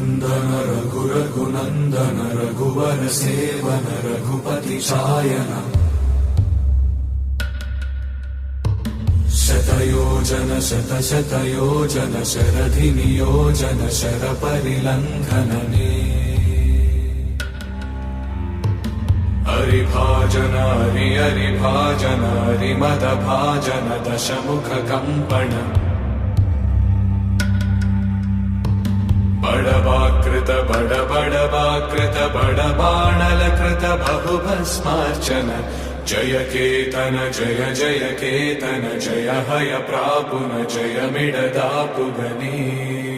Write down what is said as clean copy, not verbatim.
रघुनन्दन रघुरघुनन्दन रघुवर सेवन रघुपति चायन शतयोजन शतशतयोजन शरधि नियोजन शरपरिलङ्घनने हरिभाजन हरिभाजन हरिमदभाजन दशमुख कम्पण बड़वाकृत बड़वाकृत बड़बाणलकृत बहुभस्मार्चन जय केतन जय केतन जय हय प्रापुन जय मिडदापुगने।